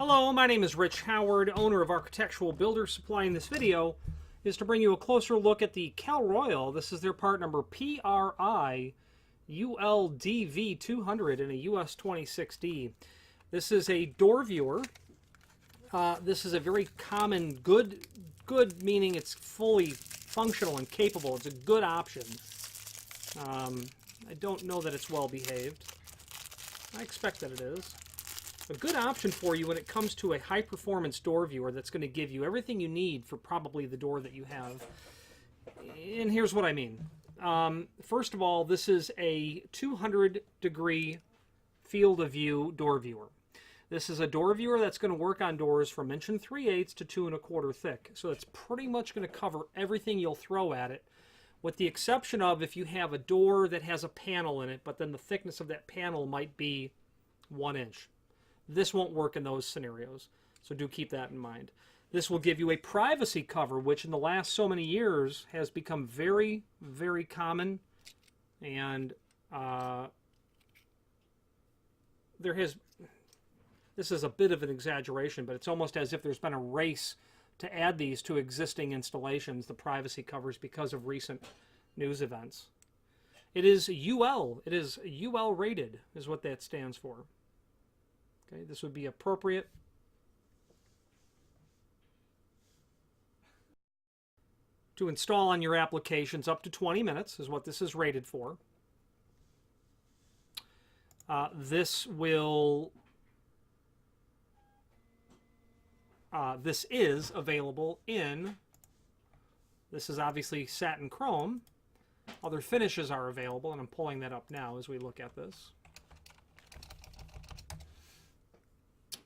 Hello, my name is Rich Howard, owner of Architectural Builder Supply. In this video is to bring you a closer look at the Cal Royal. This is their part number PRIULDV200 in a US26D. This is a door viewer. This is a very common, good meaning it's fully functional and capable. It's a good option. I don't know that it's well behaved. I expect that it is. A good option for you when it comes to a high-performance door viewer that's going to give you everything you need for probably the door that you have. And here's what I mean. First of all, this is a 200-degree field of view door viewer. This is a door viewer that's going to work on doors from 1 3/8 to 2 1/4 thick. So it's pretty much going to cover everything you'll throw at it, with the exception of if you have a door that has a panel in it, but then the thickness of that panel might be 1 inch. This won't work in those scenarios, so do keep that in mind. This will give you a privacy cover, which in the last so many years has become very, very common, and this is a bit of an exaggeration, but it's almost as if there's been a race to add these to existing installations, the privacy covers, because of recent news events. It is UL. It is UL rated, is what that stands for. Okay, this would be appropriate to install on your applications. Up to 20 minutes is what this is rated for. This is available in, this is obviously satin chrome. Other finishes are available, and I'm pulling that up now as we look at this.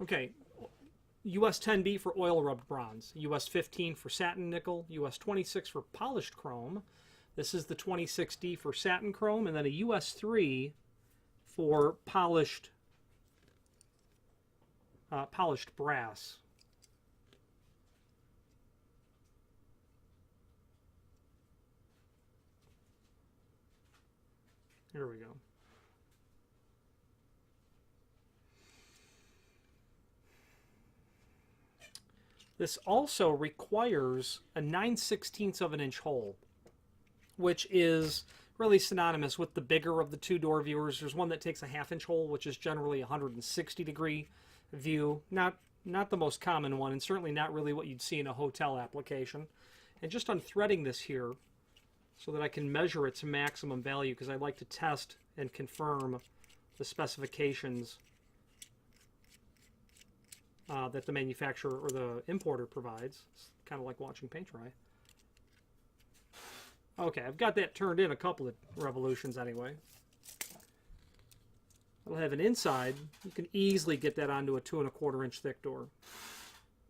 Okay, US 10B for oil rubbed bronze, US 15 for satin nickel, US 26 for polished chrome. This is the 26D for satin chrome, and then a US 3 for polished brass. Here we go. This also requires a 9/16 of an inch hole, which is really synonymous with the bigger of the two door viewers. There's one that takes a 1/2 inch hole, which is generally a 160-degree view. Not the most common one, and certainly not really what you'd see in a hotel application. And just unthreading this here so that I can measure its maximum value, because I'd like to test and confirm the specifications that the manufacturer or the importer provides. It's kind of like watching paint dry. Okay, I've got that turned in a couple of revolutions anyway. It'll have an inside. You can easily get that onto a 2 1/4 inch thick door.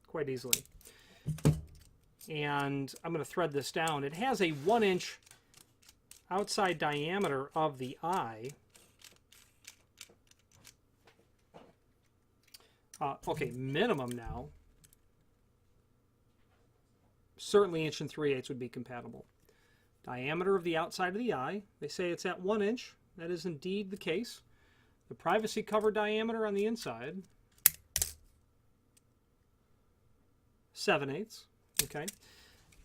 Quite easily. And I'm going to thread this down. It has a 1 inch outside diameter of the eye. Okay, minimum now. Certainly 1 3/8 would be compatible. Diameter of the outside of the eye. They say it's at 1 inch. That is indeed the case. The privacy cover diameter on the inside, 7/8. Okay.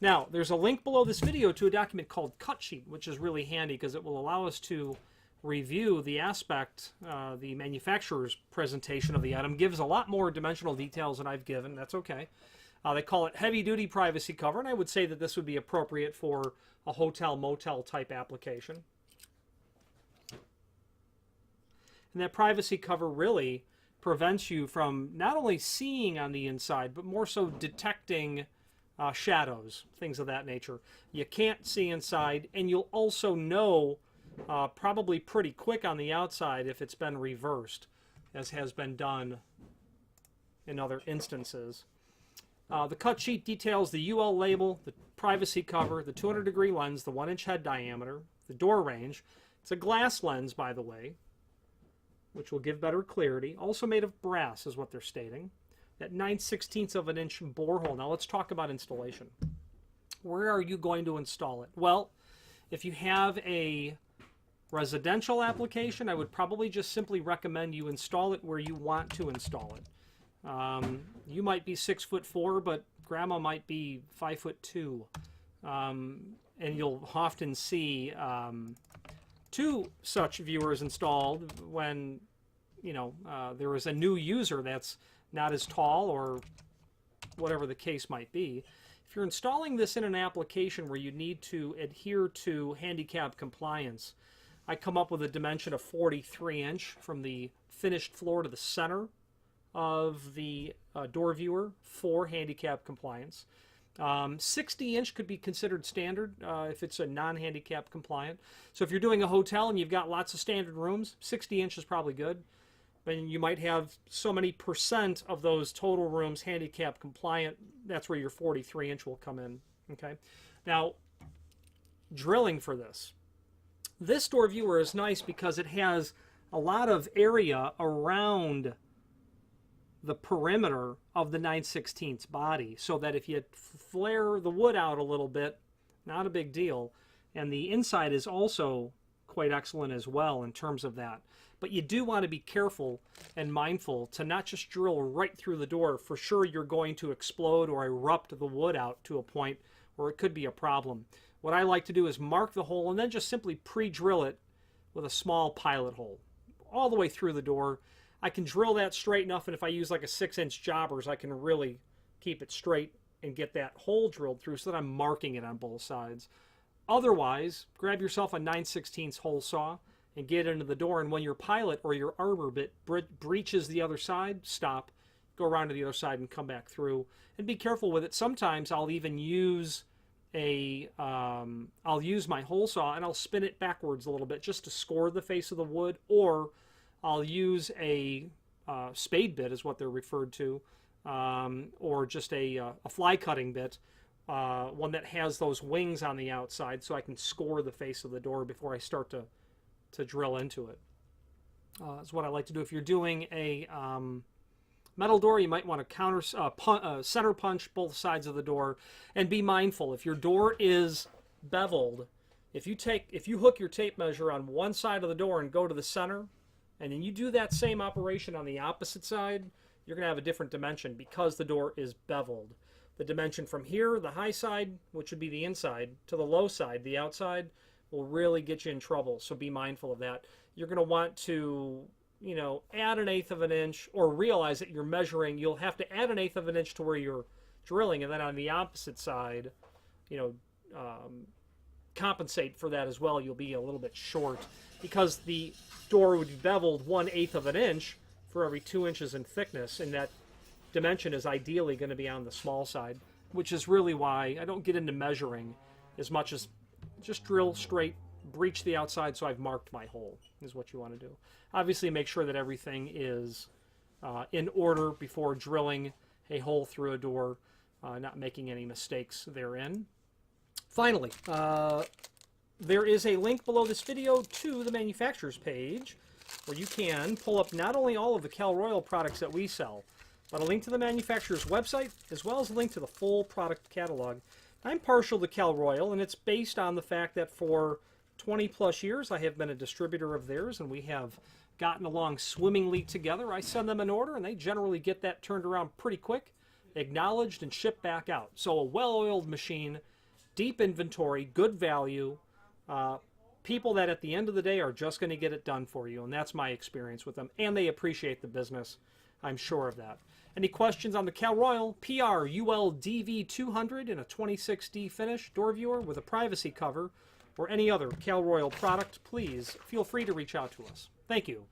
Now, there's a link below this video to a document called Cut Sheet, which is really handy because it will allow us to review the aspect, the manufacturer's presentation of the item. Gives a lot more dimensional details than I've given. That's okay. They call it heavy-duty privacy cover, and I would say that this would be appropriate for a hotel motel type application. And that privacy cover really prevents you from not only seeing on the inside, but more so detecting shadows, things of that nature. You can't see inside, and you'll also know probably pretty quick on the outside if it's been reversed, as has been done in other instances. The cut sheet details the UL label, the privacy cover, the 200-degree lens, the 1 inch head diameter, the door range. It's a glass lens, by the way, which will give better clarity. Also made of brass is what they're stating. That 9/16 of an inch borehole. Now let's talk about installation. Where are you going to install it? Well, if you have a residential application, I would probably just simply recommend you install it where you want to install it. You might be 6'4", but Grandma might be 5'2", and you'll often see 2 such viewers installed when there is a new user that's not as tall or whatever the case might be. If you're installing this in an application where you need to adhere to handicap compliance, I come up with a dimension of 43 inch from the finished floor to the center of the door viewer for handicap compliance. 60 inch could be considered standard if it's a non-handicap compliant. So if you're doing a hotel and you've got lots of standard rooms, 60 inch is probably good. And you might have so many % of those total rooms handicap compliant. That's where your 43 inch will come in. Okay. Now, drilling for this. This door viewer is nice because it has a lot of area around the perimeter of the 9/16 body, so that if you flare the wood out a little bit, not a big deal. And the inside is also quite excellent as well in terms of that. But you do want to be careful and mindful to not just drill right through the door. For sure you're going to explode or erupt the wood out to a point where it could be a problem. What I like to do is mark the hole and then just simply pre-drill it with a small pilot hole all the way through the door. I can drill that straight enough, and if I use like a 6-inch jobbers, I can really keep it straight and get that hole drilled through so that I'm marking it on both sides. Otherwise, grab yourself a 9/16 hole saw and get into the door, and when your pilot or your arbor bit breaches the other side, stop, go around to the other side and come back through. And be careful with it. Sometimes I'll even use I'll use my hole saw and I'll spin it backwards a little bit just to score the face of the wood, or I'll use a spade bit is what they're referred to, or just a fly cutting bit, one that has those wings on the outside, so I can score the face of the door before I start to drill into it. That's what I like to do. If you're doing a metal door, you might want to center punch both sides of the door, and be mindful if your door is beveled. If you hook your tape measure on one side of the door and go to the center, and then you do that same operation on the opposite side, you're going to have a different dimension because the door is beveled. The dimension from here, the high side, which would be the inside, to the low side, the outside, will really get you in trouble. So be mindful of that. You're going to want to, add 1/8 of an inch, or realize that you're measuring. You'll have to add 1/8 of an inch to where you're drilling, and then on the opposite side, compensate for that as well. You'll be a little bit short because the door would be beveled 1/8 of an inch for every 2 inches in thickness, and that dimension is ideally going to be on the small side, which is really why I don't get into measuring as much as just drill straight, breach the outside so I've marked my hole is what you want to do. Obviously make sure that everything is in order before drilling a hole through a door, not making any mistakes therein. Finally, there is a link below this video to the manufacturer's page where you can pull up not only all of the Cal Royal products that we sell, but a link to the manufacturer's website, as well as a link to the full product catalog. I'm partial to Cal Royal, and it's based on the fact that for 20 plus years I have been a distributor of theirs, and we have gotten along swimmingly together. I send them an order, and they generally get that turned around pretty quick, acknowledged, and shipped back out. So a well-oiled machine, deep inventory, good value, people that at the end of the day are just going to get it done for you, and that's my experience with them, and they appreciate the business. I'm sure of that. Any questions on the Cal Royal PRULDV200 in a 26D finish door viewer with a privacy cover, or any other Cal Royal product, please feel free to reach out to us. Thank you.